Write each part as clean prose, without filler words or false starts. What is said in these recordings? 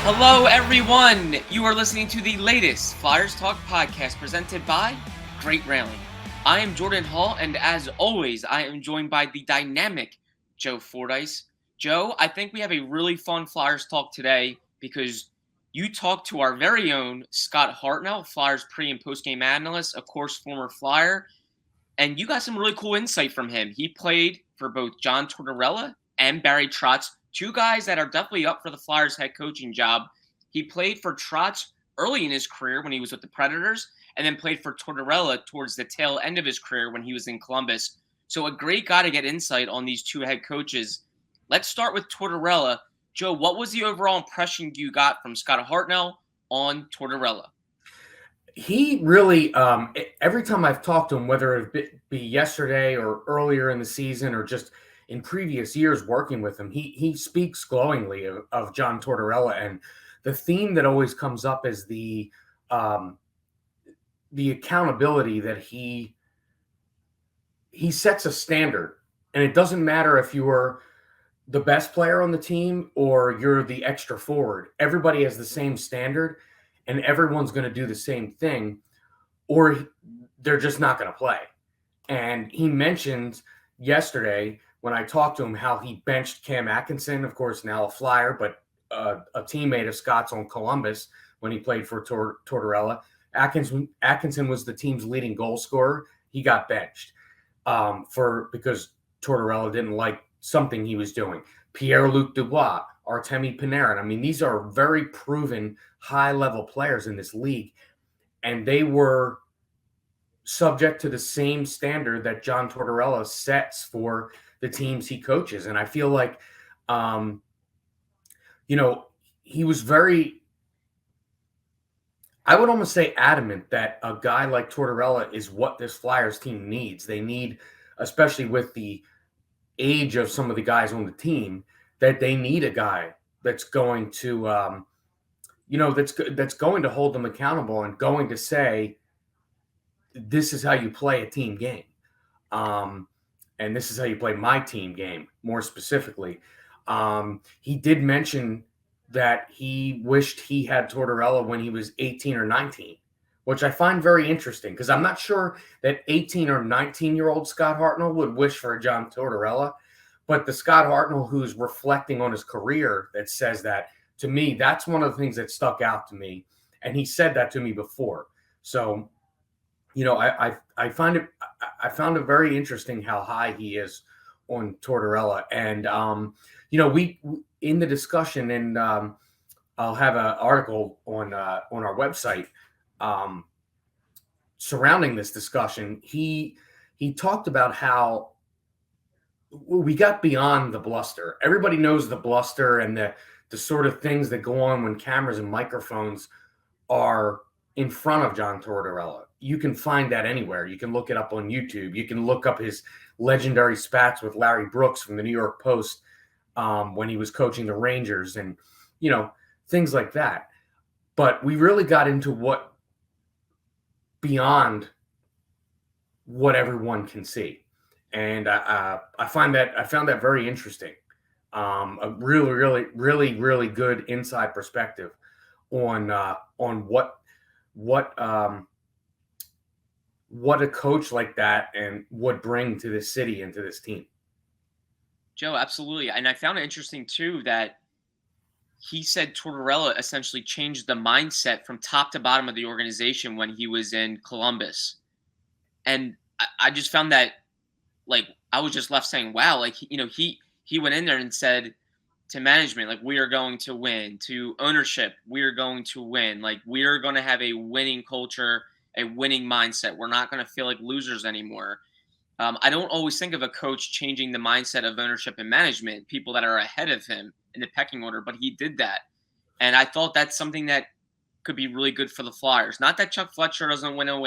Hello, everyone. You are listening to the latest Flyers Talk podcast presented by Great Railing. I am Jordan Hall, and as always, I am joined by the dynamic Joe Fordyce. Joe, I think we have a really fun Flyers Talk today because you talked to our very own Scott Hartnell, Flyers pre- and post-game analyst, of course, former Flyer, and you got some really cool insight from him. He played for both John Tortorella and Barry Trotz, two guys that are definitely up for the Flyers head coaching job. He played for Trotz early in his career when he was with the Predators, and then played for Tortorella towards the tail end of his career when he was in Columbus. So a great guy to get insight on these two head coaches. Let's start with Tortorella. Joe, what was the overall impression you got from Scott Hartnell on Tortorella? He really, every time I've talked to him, whether it be yesterday or earlier in the season or just in previous years working with him, he speaks glowingly of John Tortorella. And the theme that always comes up is the accountability that he sets a standard. And it doesn't matter if you are the best player on the team or you're the extra forward. Everybody has the same standard and everyone's going to do the same thing, or they're just not going to play. And he mentioned yesterday when I talked to him how he benched Cam Atkinson, of course, now a Flyer, but a teammate of Scott's on Columbus when he played for Tortorella. Atkinson was the team's leading goal scorer. He got benched because Tortorella didn't like something he was doing. Pierre-Luc Dubois, Artemi Panarin. I mean, these are very proven high-level players in this league, and they were subject to the same standard that John Tortorella sets for the teams he coaches. And I feel like, he was very, I would almost say adamant that a guy like Tortorella is what this Flyers team needs. They need, especially with the age of some of the guys on the team, that they need a guy that's going to, that's going to hold them accountable and going to say, this is how you play a team game. And this is how you play my team game, more specifically. He did mention that he wished he had Tortorella when he was 18 or 19, which I find very interesting because I'm not sure that 18 or 19-year-old Scott Hartnell would wish for a John Tortorella. But the Scott Hartnell who's reflecting on his career that says that, to me, that's one of the things that stuck out to me. And he said that to me before. So, I found it very interesting how high he is on Tortorella. And, we in the discussion, and I'll have an article on our website surrounding this discussion. He talked about how we got beyond the bluster. Everybody knows the bluster and the sort of things that go on when cameras and microphones are in front of John Tortorella. You can find that anywhere. You can look it up on YouTube. You can look up his legendary spats with Larry Brooks from the New York Post when he was coaching the Rangers and, things like that. But we really got into what beyond what everyone can see. And I found that very interesting. A really, really, really, really good inside perspective on what a coach like that and would bring to this city and to this team. Joe, absolutely. And I found it interesting, too, that he said Tortorella essentially changed the mindset from top to bottom of the organization when he was in Columbus. And I just found that, like, I was just left saying, wow, like, he went in there and said to management, like, we are going to win, to ownership, we are going to win. Like, we are going to have a winning culture, a winning mindset. We're not going to feel like losers anymore. I don't always think of a coach changing the mindset of ownership and management, people that are ahead of him in the pecking order, but he did that. And I thought that's something that could be really good for the Flyers. Not that Chuck Fletcher doesn't want to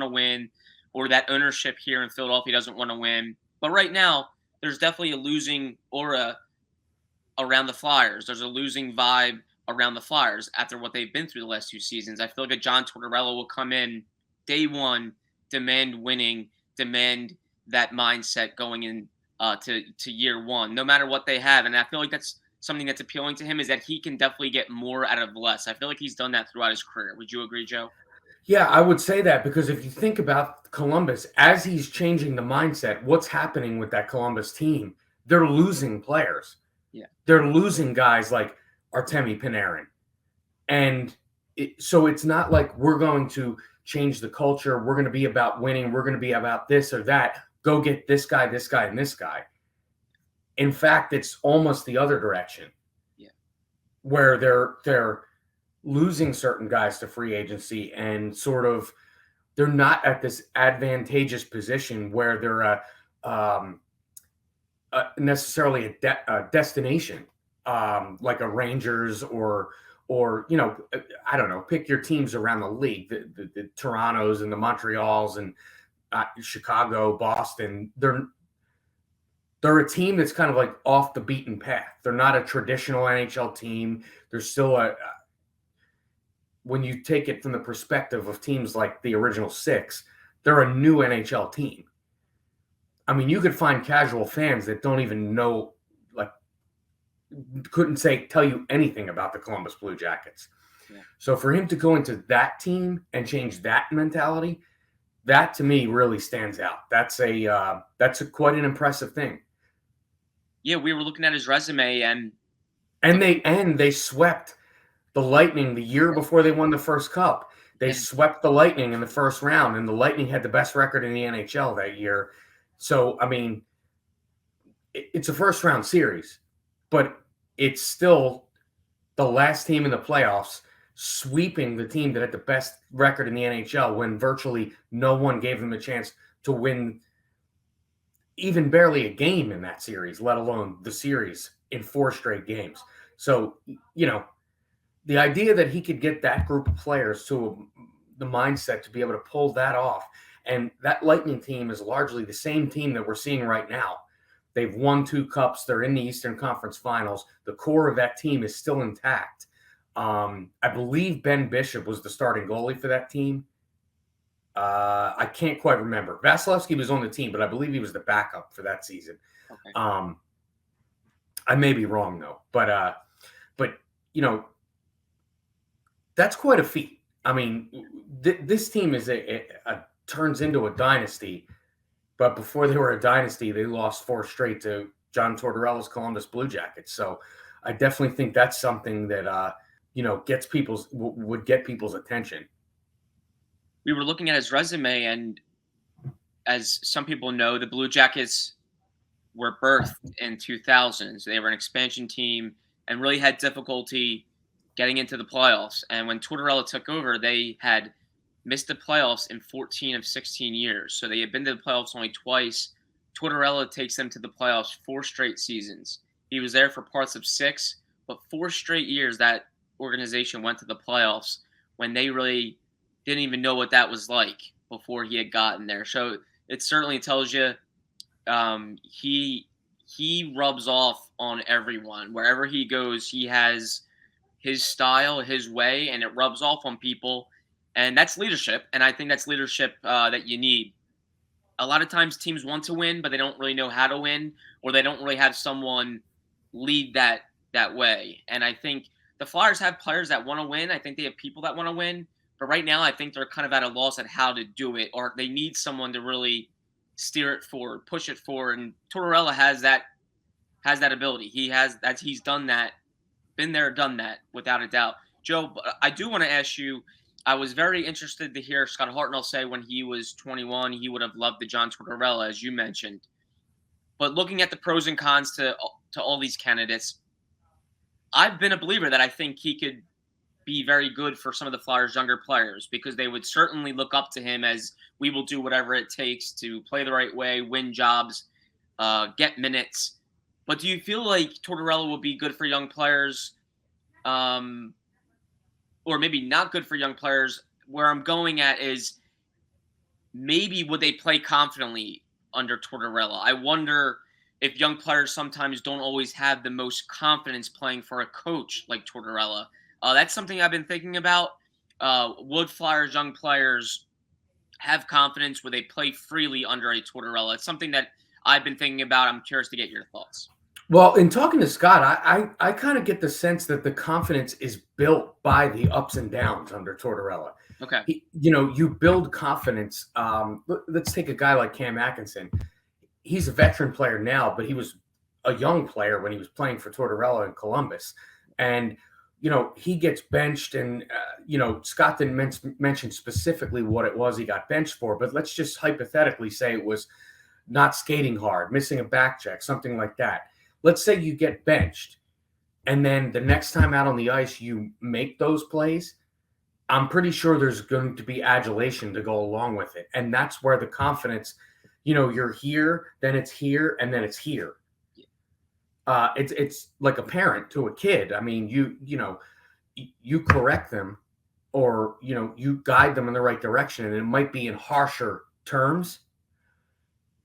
win, or that ownership here in Philadelphia doesn't want to win. But right now, there's definitely a losing aura around the Flyers. There's a losing vibe around the Flyers after what they've been through the last two seasons. I feel like a John Tortorella will come in day one, demand winning, demand that mindset going in to year one, no matter what they have. And I feel like that's something that's appealing to him is that he can definitely get more out of less. I feel like he's done that throughout his career. Would you agree, Joe? Yeah, I would say that because if you think about Columbus, as he's changing the mindset, what's happening with that Columbus team? They're losing players. Yeah. They're losing guys like Artemi Panarin. And so it's not like we're going to change the culture. We're going to be about winning. We're going to be about this or that. Go get this guy, and this guy. In fact, it's almost the other direction. Yeah. Where they're losing certain guys to free agency and sort of they're not at this advantageous position where they're necessarily a destination like a Rangers or I don't know, pick your teams around the league, the Torontos and the Montreals and Chicago, Boston. They're a team that's kind of like off the beaten path. They're not a traditional NHL team. They're still when you take it from the perspective of teams like the original six, they're a new NHL team. I mean, you could find casual fans that don't even know, like, couldn't tell you anything about the Columbus Blue Jackets. Yeah. So for him to go into that team and change that mentality, that to me really stands out. That's quite an impressive thing. Yeah, we were looking at his resume and they swept the Lightning the year before they won the first cup. They swept the Lightning in the first round, and the Lightning had the best record in the NHL that year. So, I mean, it's a first-round series, but it's still the last team in the playoffs sweeping the team that had the best record in the NHL when virtually no one gave them a chance to win even barely a game in that series, let alone the series in 4 straight games. So, the idea that he could get that group of players to the mindset to be able to pull that off, and that Lightning team is largely the same team that we're seeing right now. They've won 2 cups. They're in the Eastern Conference Finals. The core of that team is still intact. I believe Ben Bishop was the starting goalie for that team. I can't quite remember. Vasilevsky was on the team, but I believe he was the backup for that season. Okay. I may be wrong though, but that's quite a feat. I mean, this team is turns into a dynasty, but before they were a dynasty, they lost 4 straight to John Tortorella's Columbus Blue Jackets. So I definitely think that's something that would get people's attention. We were looking at his resume, and as some people know, the Blue Jackets were birthed in 2000. So they were an expansion team and really had difficulty getting into the playoffs. And when Tortorella took over, they had missed the playoffs in 14 of 16 years. So they had been to the playoffs only twice. Tortorella takes them to the playoffs 4 straight seasons. He was there for parts of 6, but 4 straight years that organization went to the playoffs when they really didn't even know what that was like before he had gotten there. So it certainly tells you he rubs off on everyone. Wherever he goes, he has his style, his way, and it rubs off on people. And that's leadership. And I think that's leadership that you need. A lot of times teams want to win, but they don't really know how to win, or they don't really have someone lead that way. And I think the Flyers have players that want to win. I think they have people that want to win. But right now, I think they're kind of at a loss at how to do it, or they need someone to really steer it forward, push it forward. And Tortorella has that ability. He's done that, been there, done that, without a doubt. Joe, I do want to ask you, I was very interested to hear Scott Hartnell say when he was 21, he would have loved the John Tortorella, as you mentioned. But looking at the pros and cons to all these candidates, I've been a believer that I think he could be very good for some of the Flyers' younger players, because they would certainly look up to him as we will do whatever it takes to play the right way, win jobs, get minutes. But do you feel like Tortorella will be good for young players, or maybe not good for young players? Where I'm going at is maybe would they play confidently under Tortorella? I wonder if young players sometimes don't always have the most confidence playing for a coach like Tortorella. That's something I've been thinking about. Would Flyers young players have confidence? Would they play freely under a Tortorella? It's something that I've been thinking about. I'm curious to get your thoughts. Well, in talking to Scott, I kind of get the sense that the confidence is built by the ups and downs under Tortorella. Okay. You build confidence. Let's take a guy like Cam Atkinson. He's a veteran player now, but he was a young player when he was playing for Tortorella in Columbus. And, he gets benched, and, Scott didn't mention specifically what it was he got benched for, but let's just hypothetically say it was not skating hard, missing a back check, something like that. Let's say you get benched, and then the next time out on the ice, you make those plays. I'm pretty sure there's going to be adulation to go along with it. And that's where the confidence, you're here, then it's here, and then it's here. It's like a parent to a kid. I mean, you correct them, or you guide them in the right direction, and it might be in harsher terms,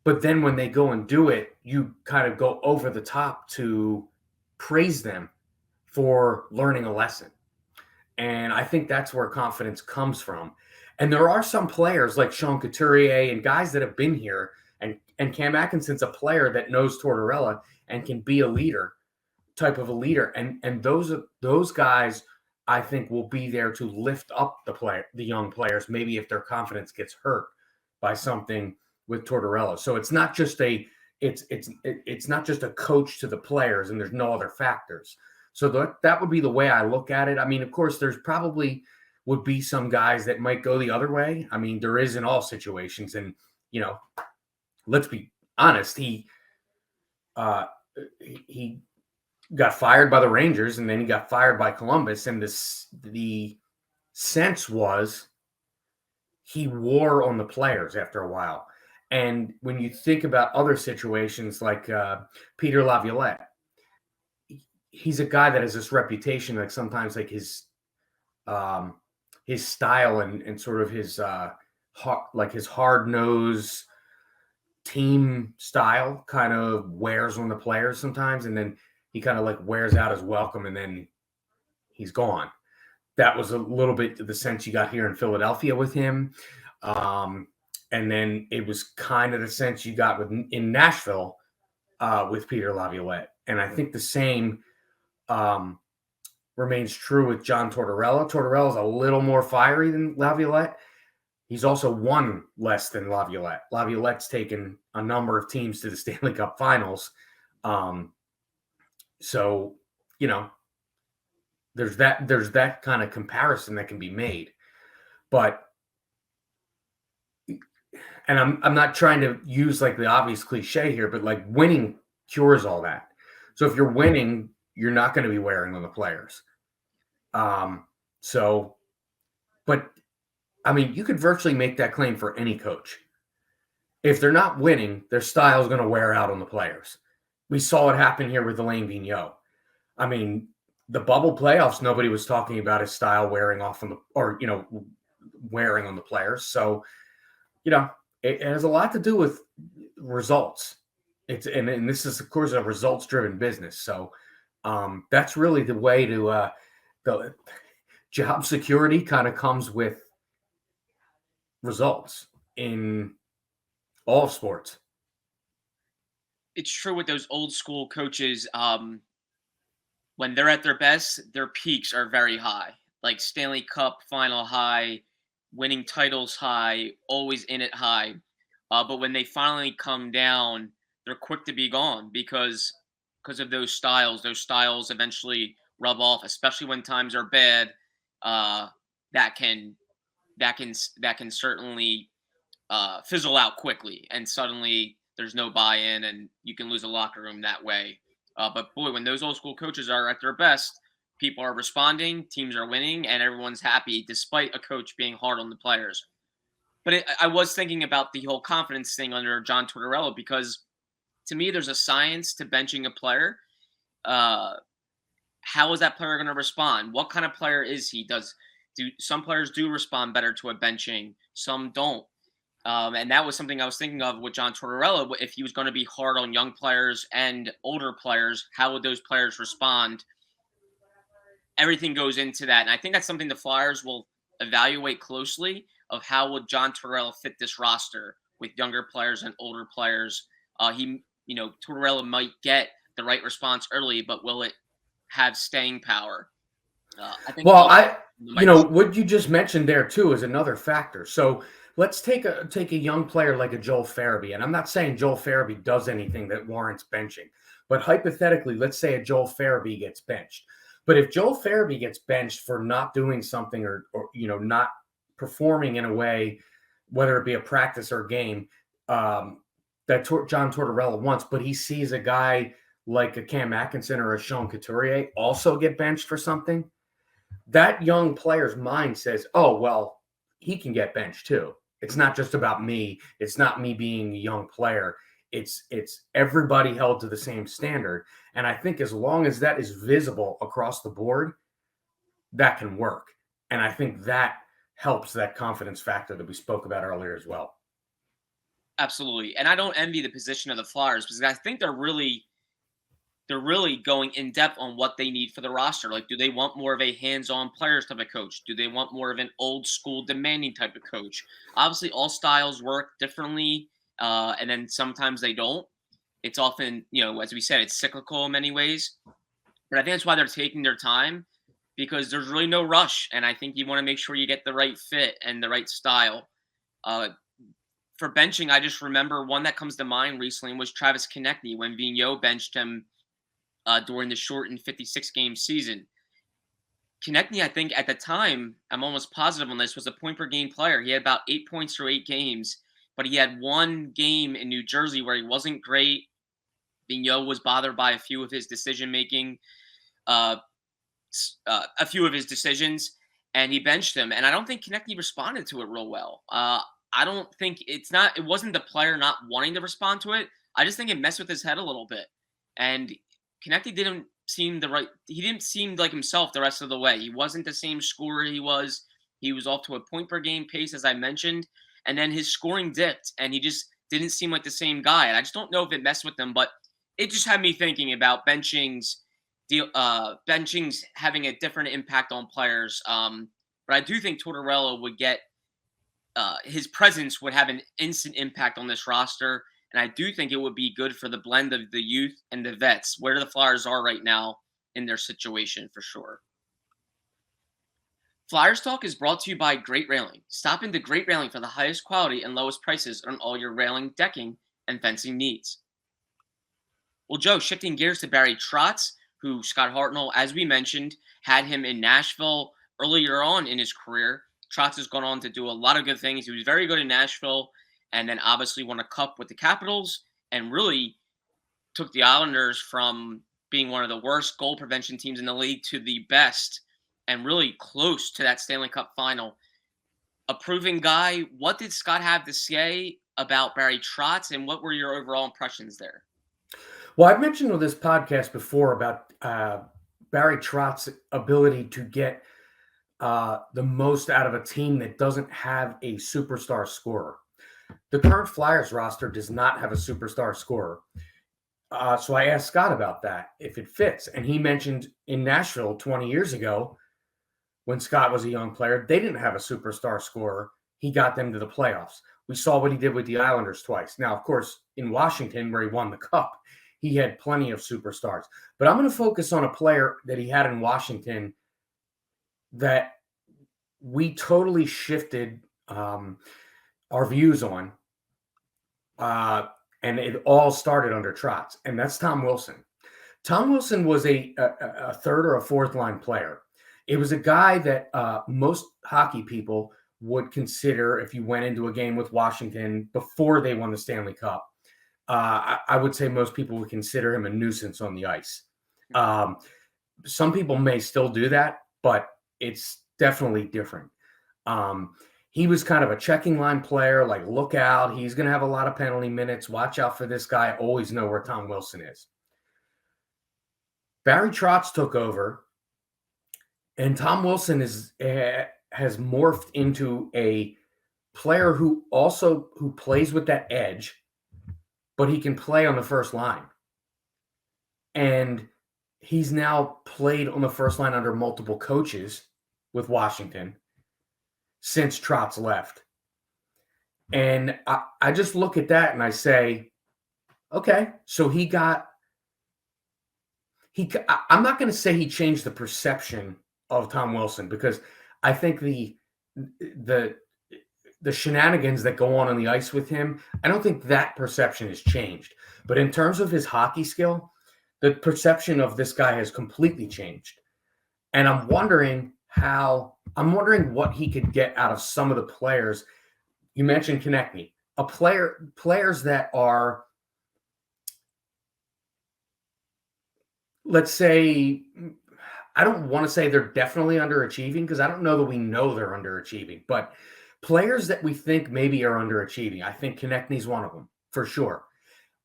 but then when they go and do it, you kind of go over the top to praise them for learning a lesson. And I think that's where confidence comes from. And there are some players like Sean Couturier and guys that have been here, and Cam Atkinson's a player that knows Tortorella and can be a leader, type of a leader. And those guys, I think, will be there to lift up the young players, maybe if their confidence gets hurt by something with Tortorella. So it's not just it's not just a coach to the players, and there's no other factors. So that would be the way I look at it. I mean, of course, there's probably would be some guys that might go the other way. I mean, there is in all situations, and let's be honest. He got fired by the Rangers, and then he got fired by Columbus, and the sense was he wore on the players after a while. And when you think about other situations like Peter Laviolette, he's a guy that has this reputation, like sometimes like his style and sort of his his hard nose team style kind of wears on the players sometimes, and then he kind of like wears out his welcome, and then he's gone. That was a little bit the sense you got here in Philadelphia with him. And then it was kind of the sense you got in Nashville with Peter Laviolette. And I think the same remains true with John Tortorella. Tortorella's a little more fiery than Laviolette. He's also won less than Laviolette. Laviolette's taken a number of teams to the Stanley Cup Finals. So, there's that kind of comparison that can be made. But and I'm not trying to use like the obvious cliche here, but like winning cures all that. So if you're winning, you're not going to be wearing on the players. But I mean, you could virtually make that claim for any coach. If they're not winning, their style is going to wear out on the players. We saw it happen here with Alain Vigneault. I mean, the bubble playoffs, nobody was talking about his style wearing off wearing on the players. So, it has a lot to do with results. And this is, of course, a results-driven business. So that's really the way to the job security kind of comes with results in all sports. It's true with those old school coaches. When they're at their best, their peaks are very high, like Stanley Cup final high, winning titles high, always in it high. But when they finally come down, they're quick to be gone because of those styles. Those styles eventually rub off, especially when times are bad. That can certainly fizzle out quickly, and suddenly there's no buy-in, and you can lose a locker room that way. But boy, when those old school coaches are at their best, people are responding, teams are winning, and everyone's happy despite a coach being hard on the players. But I was thinking about the whole confidence thing under John Tortorella because to me, there's a science to benching a player. How is that player going to respond? What kind of player is he? Do some players do respond better to a benching? Some don't. And that was something I was thinking of with John Tortorella. If he was going to be hard on young players and older players, how would those players respond? Everything goes into that. And I think that's something the Flyers will evaluate closely of how would John Tortorella fit this roster with younger players and older players. Tortorella might get the right response early, but will it have staying power? I think Well, all might be. what you just mentioned there too is another factor. So let's take a young player like a Joel Farabee, and I'm not saying Joel Farabee does anything that warrants benching, but hypothetically, let's say a Joel Farabee gets benched. But if Joel Farabee gets benched for not doing something or not performing in a way, whether it be a practice or a game, that John Tortorella wants, but he sees a guy like a Cam Atkinson or a Sean Couturier also get benched for something, that young player's mind says, oh, well, he can get benched too. It's not just about me. It's not me being a young player. It's everybody held to the same standard. And I think as long as that is visible across the board, that can work. And I think that helps that confidence factor that we spoke about earlier as well. Absolutely. And I don't envy the position of the Flyers because I think they're really going in depth on what they need for the roster. Like, do they want more of a hands-on players type of coach? Do they want more of an old school demanding type of coach? Obviously, all styles work differently, and then sometimes they don't. It's often, as we said, it's cyclical in many ways. But I think that's why they're taking their time because there's really no rush, and I think you want to make sure you get the right fit and the right style. Uh, for benching, I just remember one that comes to mind recently was Travis Konechny when Vigneault benched him during the shortened 56-game season. Konechny, I think at the time, I'm almost positive on this, was a point-per-game player. He had about 8 points through 8 games, but he had one game in New Jersey where he wasn't great. Vigneault was bothered by a few of his decision-making, a few of his decisions, and he benched him. And I don't think Konechny responded to it real well. I don't think it wasn't the player not wanting to respond to it. I just think it messed with his head a little bit. And Konechny didn't seem like himself the rest of the way. He wasn't the same scorer he was. He was off to a point per game pace, as I mentioned, and then his scoring dipped, and he just didn't seem like the same guy. And I just don't know if it messed with him, but it just had me thinking about benchings having a different impact on players. But I do think Tortorella would get his presence would have an instant impact on this roster. And I do think it would be good for the blend of the youth and the vets, where the Flyers are right now in their situation for sure. Flyers Talk is brought to you by Great Railing. Stop into Great Railing for the highest quality and lowest prices on all your railing, decking, and fencing needs. Well, Joe, shifting gears to Barry Trotz, who Scott Hartnell, as we mentioned, had him in Nashville earlier on in his career. Trotz has gone on to do a lot of good things. He was very good in Nashville, and then obviously won a cup with the Capitals and really took the Islanders from being one of the worst goal prevention teams in the league to the best and really close to that Stanley Cup final. A proven guy. What did Scott have to say about Barry Trotz, and what were your overall impressions there? Well, I've mentioned on this podcast before about Barry Trotz's ability to get the most out of a team that doesn't have a superstar scorer. The current Flyers roster does not have a superstar scorer. So I asked Scott about that, if it fits. And he mentioned in Nashville 20 years ago, when Scott was a young player, they didn't have a superstar scorer. He got them to the playoffs. We saw what he did with the Islanders twice. Now, of course, in Washington, where he won the cup, he had plenty of superstars. But I'm going to focus on a player that he had in Washington that we totally shifted our views on. And it all started under Trotz, and that's Tom Wilson. Tom Wilson was a third or a fourth line player. It was a guy that most hockey people would consider, if you went into a game with Washington before they won the Stanley Cup, I would say most people would consider him a nuisance on the ice. Some people may still do that, but it's definitely different. He was kind of a checking line player, like, look out, he's going to have a lot of penalty minutes. Watch out for this guy. Always know where Tom Wilson is. Barry Trotz took over, and Tom Wilson has morphed into a player who plays with that edge, but he can play on the first line. And he's now played on the first line under multiple coaches with Washington since Trotz left. And I just look at that and I say, okay, so he got I'm not going to say he changed the perception of Tom Wilson, because I think the the shenanigans that go on the ice with him, I don't think that perception has changed. But in terms of his hockey skill, the perception of this guy has completely changed. And I'm wondering what he could get out of some of the players. You mentioned Konechny, players that are, let's say, I don't want to say they're definitely underachieving, because I don't know that we know they're underachieving, but players that we think maybe are underachieving. I think Konechny's one of them for sure.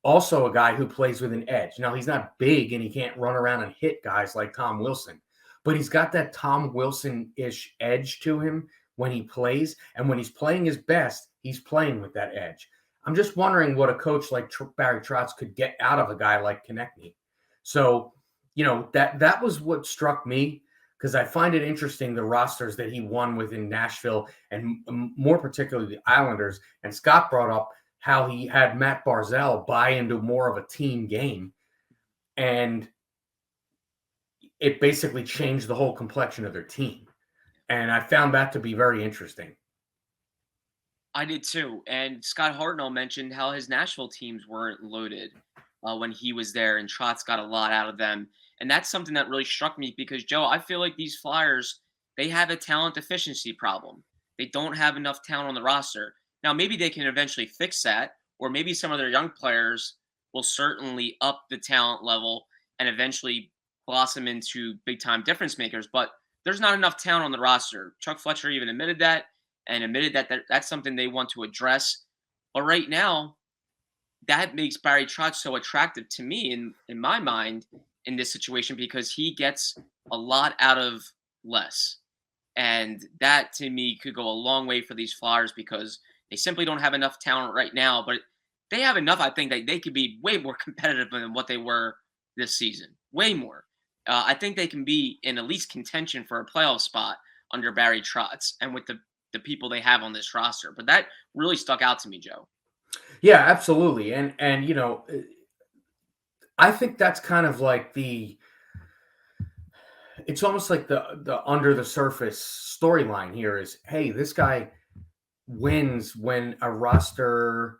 Also a guy who plays with an edge. Now, he's not big and he can't run around and hit guys like Tom Wilson, but he's got that Tom Wilson-ish edge to him when he plays. And when he's playing his best, he's playing with that edge. I'm just wondering what a coach like Barry Trotz could get out of a guy like Konechny. So, that was what struck me, because I find it interesting, the rosters that he won with in Nashville, and more particularly the Islanders. And Scott brought up how he had Matt Barzal buy into more of a team game, and it basically changed the whole complexion of their team. And I found that to be very interesting. I did too. And Scott Hartnell mentioned how his Nashville teams weren't loaded when he was there, and Trotz got a lot out of them. And that's something that really struck me, because, Joe, I feel like these Flyers, they have a talent deficiency problem. They don't have enough talent on the roster. Now, maybe they can eventually fix that, or maybe some of their young players will certainly up the talent level and eventually blossom into big-time difference makers. But there's not enough talent on the roster. Chuck Fletcher even admitted that, and admitted that that's something they want to address. But right now, that makes Barry Trotz so attractive to me in my mind in this situation, because he gets a lot out of less. And that, to me, could go a long way for these Flyers, because they simply don't have enough talent right now. But they have enough, I think, that they could be way more competitive than what they were this season. Way more. I think they can be in at least contention for a playoff spot under Barry Trotz and with the people they have on this roster. But that really stuck out to me, Joe. Yeah, absolutely. And I think that's kind of like it's almost like the under the surface storyline here is, hey, this guy wins when a roster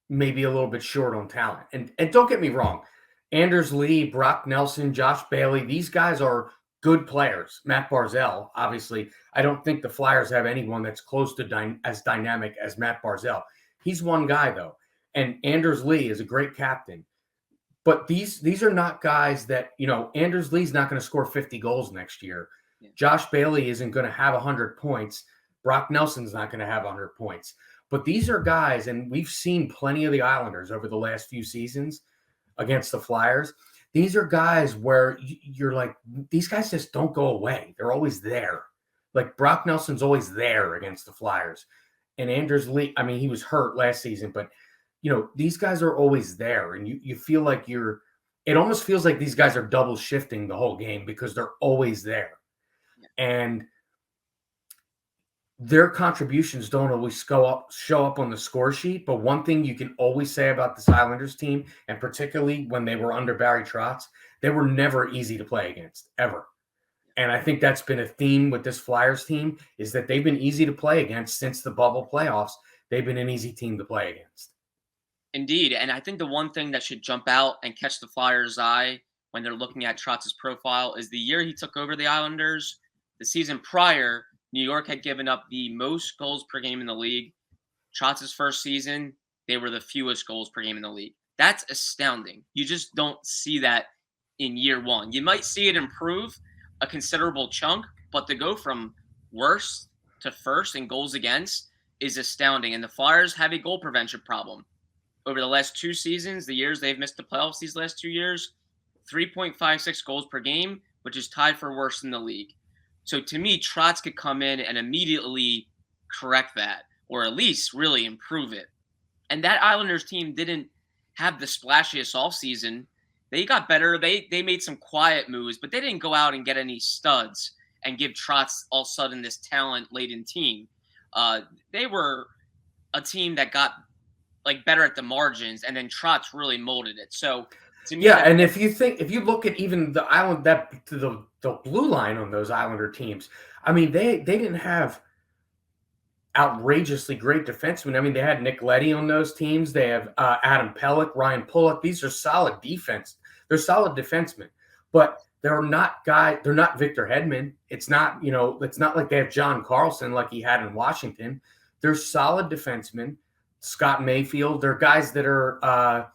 may be a little bit short on talent. And don't get me wrong, Anders Lee, Brock Nelson, Josh Bailey, these guys are good players. Matt Barzal, obviously. I don't think the Flyers have anyone that's close to as dynamic as Matt Barzal. He's one guy, though. And Anders Lee is a great captain. But these are not guys that, Anders Lee's not going to score 50 goals next year. Yeah. Josh Bailey isn't going to have 100 points. Brock Nelson's not going to have 100 points. But these are guys, and we've seen plenty of the Islanders over the last few seasons against the Flyers. These are guys where you're like, these guys just don't go away. They're always there. Like Brock Nelson's always there against the Flyers. And Anders Lee, I mean, he was hurt last season, but, these guys are always there. And you feel like it almost feels like these guys are double shifting the whole game, because they're always there. Yeah. And their contributions don't always show up on the score sheet. But one thing you can always say about this Islanders team, and particularly when they were under Barry Trotz, they were never easy to play against, ever. And I think that's been a theme with this Flyers team, is that they've been easy to play against since the bubble playoffs. They've been an easy team to play against. Indeed. And I think the one thing that should jump out and catch the Flyers' eye when they're looking at Trotz's profile is the year he took over the Islanders. The season prior, New York had given up the most goals per game in the league. Trotz's first season, they were the fewest goals per game in the league. That's astounding. You just don't see that in year one. You might see it improve a considerable chunk, but to go from worst to first in goals against is astounding. And the Flyers have a goal prevention problem. Over the last two seasons, the years they've missed the playoffs these last 2 years, 3.56 goals per game, which is tied for worst in the league. So to me, Trotz could come in and immediately correct that, or at least really improve it. And that Islanders team didn't have the splashiest offseason. They got better. They made some quiet moves, but they didn't go out and get any studs and give Trotz all of a sudden this talent-laden team. They were a team that got better at the margins, and then Trotz really molded it. So To me, Yeah, that and if you look at even the island that the blue line on those Islander teams, I mean they didn't have outrageously great defensemen. I mean, they had Nick Leddy on those teams. They have Adam Pellick, Ryan Pullock. These are solid defense. They're solid defensemen, but they're not guys. They're not Victor Hedman. It's not It's not like they have John Carlson like he had in Washington. They're solid defensemen. Scott Mayfield. They're guys that are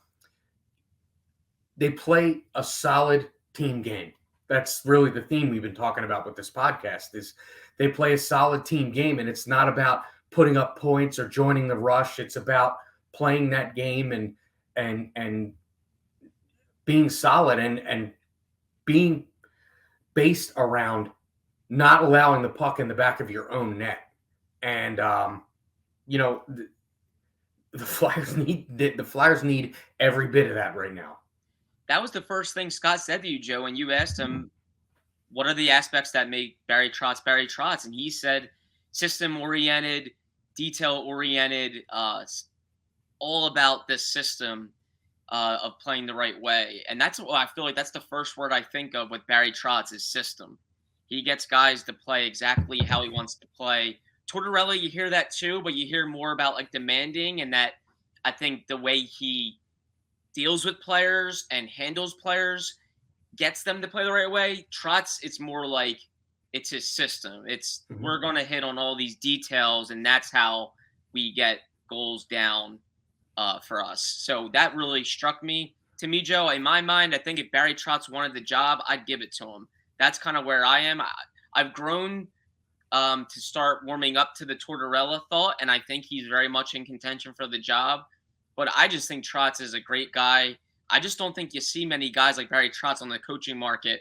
they play a solid team game. That's really the theme we've been talking about with this podcast is they play a solid team game, and it's not about putting up points or joining the rush. It's about playing that game and being solid and being based around not allowing the puck in the back of your own net. And you know the Flyers need every bit of that right now. that was the first thing Scott said to you, Joe, when you asked him what are the aspects that make Barry Trotz, and he said system oriented, detail oriented, all about this system of playing the right way. And that's what I feel like that's the first word I think of with Barry Trotz is system. He gets guys to play exactly how he wants to play. Tortorella, you hear that too, but you hear more about like demanding, and that I think the way he deals with players and handles players gets them to play the right way. Trotz, it's more like it's his system. It's we're going to hit on all these details, and that's how we get goals down for us. So that really struck me. To me, Joe, in my mind, I think if Barry Trotz wanted the job, I'd give it to him. That's kind of where I am. I've grown to start warming up to the Tortorella thought, and I think he's very much in contention for the job. But I just think Trotz is a great guy. I just don't think you see many guys like Barry Trotz on the coaching market.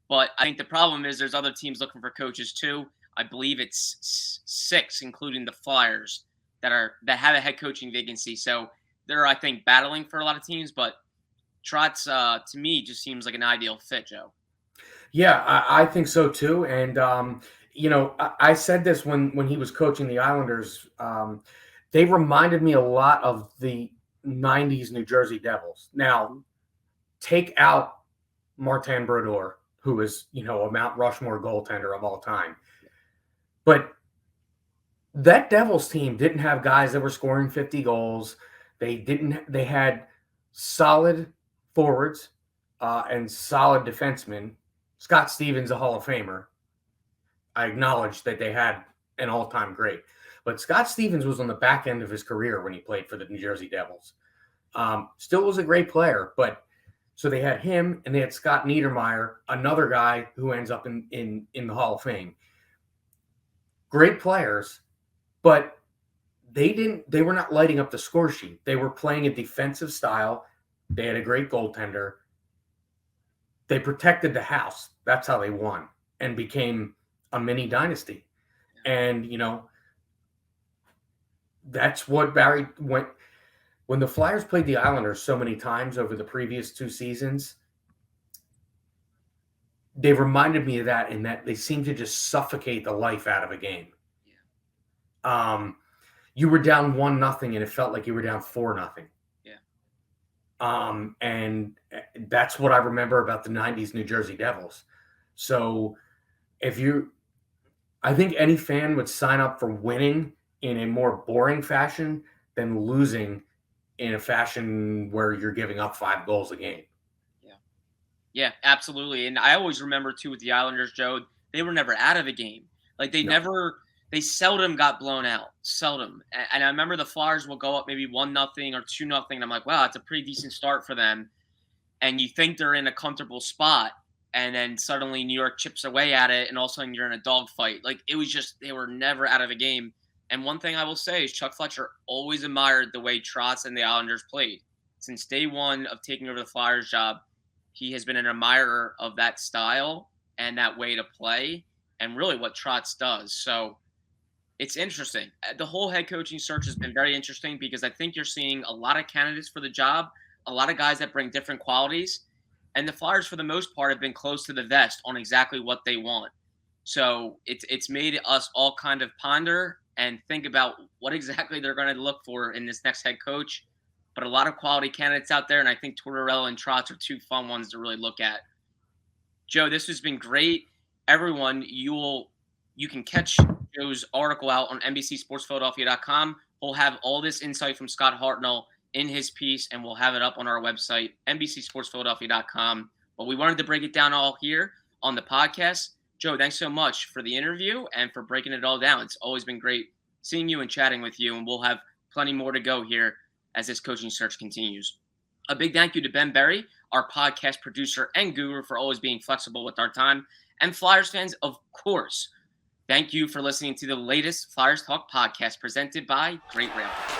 But I think the problem is there's other teams looking for coaches too. I believe it's 6, including the Flyers, that have a head coaching vacancy. So they're, I think, battling for a lot of teams. But Trotz, to me, just seems like an ideal fit, Joe. Yeah, I think so too. And I said this when he was coaching the Islanders. They reminded me a lot of the '90s New Jersey Devils. Now, take out Martin Brodeur, who is a Mount Rushmore goaltender of all time, but that Devils team didn't have guys that were scoring 50 goals. They had solid forwards and solid defensemen. Scott Stevens, a Hall of Famer. I acknowledge that they had an all-time great. But Scott Stevens was on the back end of his career when he played for the New Jersey Devils. Still was a great player, but so they had him and they had Scott Niedermayer, another guy who ends up in the Hall of Fame. Great players, but they were not lighting up the score sheet. They were playing a defensive style. They had a great goaltender. They protected the house. That's how they won and became a mini dynasty. And, that's what Barry went when the Flyers played the Islanders so many times over the previous 2 seasons. They reminded me of that in that they seemed to just suffocate the life out of a game. Yeah. You were down 1-0 and it felt like you were down 4-0. Yeah. And that's what I remember about the '90s New Jersey Devils. So I think any fan would sign up for winning in a more boring fashion than losing in a fashion where you're giving up 5 goals a game. Yeah, absolutely. And I always remember too with the Islanders, Joe, they were never out of a game. Like they seldom got blown out. Seldom. And I remember the Flyers will go up maybe 1-0 or 2-0. And I'm like, wow, it's a pretty decent start for them. And you think they're in a comfortable spot. And then suddenly New York chips away at it. And all of a sudden you're in a dogfight. Like it was just, they were never out of a game. And one thing I will say is Chuck Fletcher always admired the way Trotz and the Islanders played. Since day one of taking over the Flyers job, he has been an admirer of that style and that way to play and really what Trotz does. So it's interesting. The whole head coaching search has been very interesting because I think you're seeing a lot of candidates for the job, a lot of guys that bring different qualities. And the Flyers, for the most part, have been close to the vest on exactly what they want. So it's made us all kind of ponder and think about what exactly they're going to look for in this next head coach. but a lot of quality candidates out there, and I think Tortorella and Trotz are two fun ones to really look at. Joe, this has been great. Everyone, you can catch Joe's article out on NBCSportsPhiladelphia.com. We'll have all this insight from Scott Hartnell in his piece, and we'll have it up on our website, NBCSportsPhiladelphia.com. But we wanted to break it down all here on the podcast. Joe, thanks so much for the interview and for breaking it all down. It's always been great seeing you and chatting with you, and we'll have plenty more to go here as this coaching search continues. A big thank you to Ben Berry, our podcast producer and guru, for always being flexible with our time. And Flyers fans, of course, thank you for listening to the latest Flyers Talk podcast presented by Great Rail.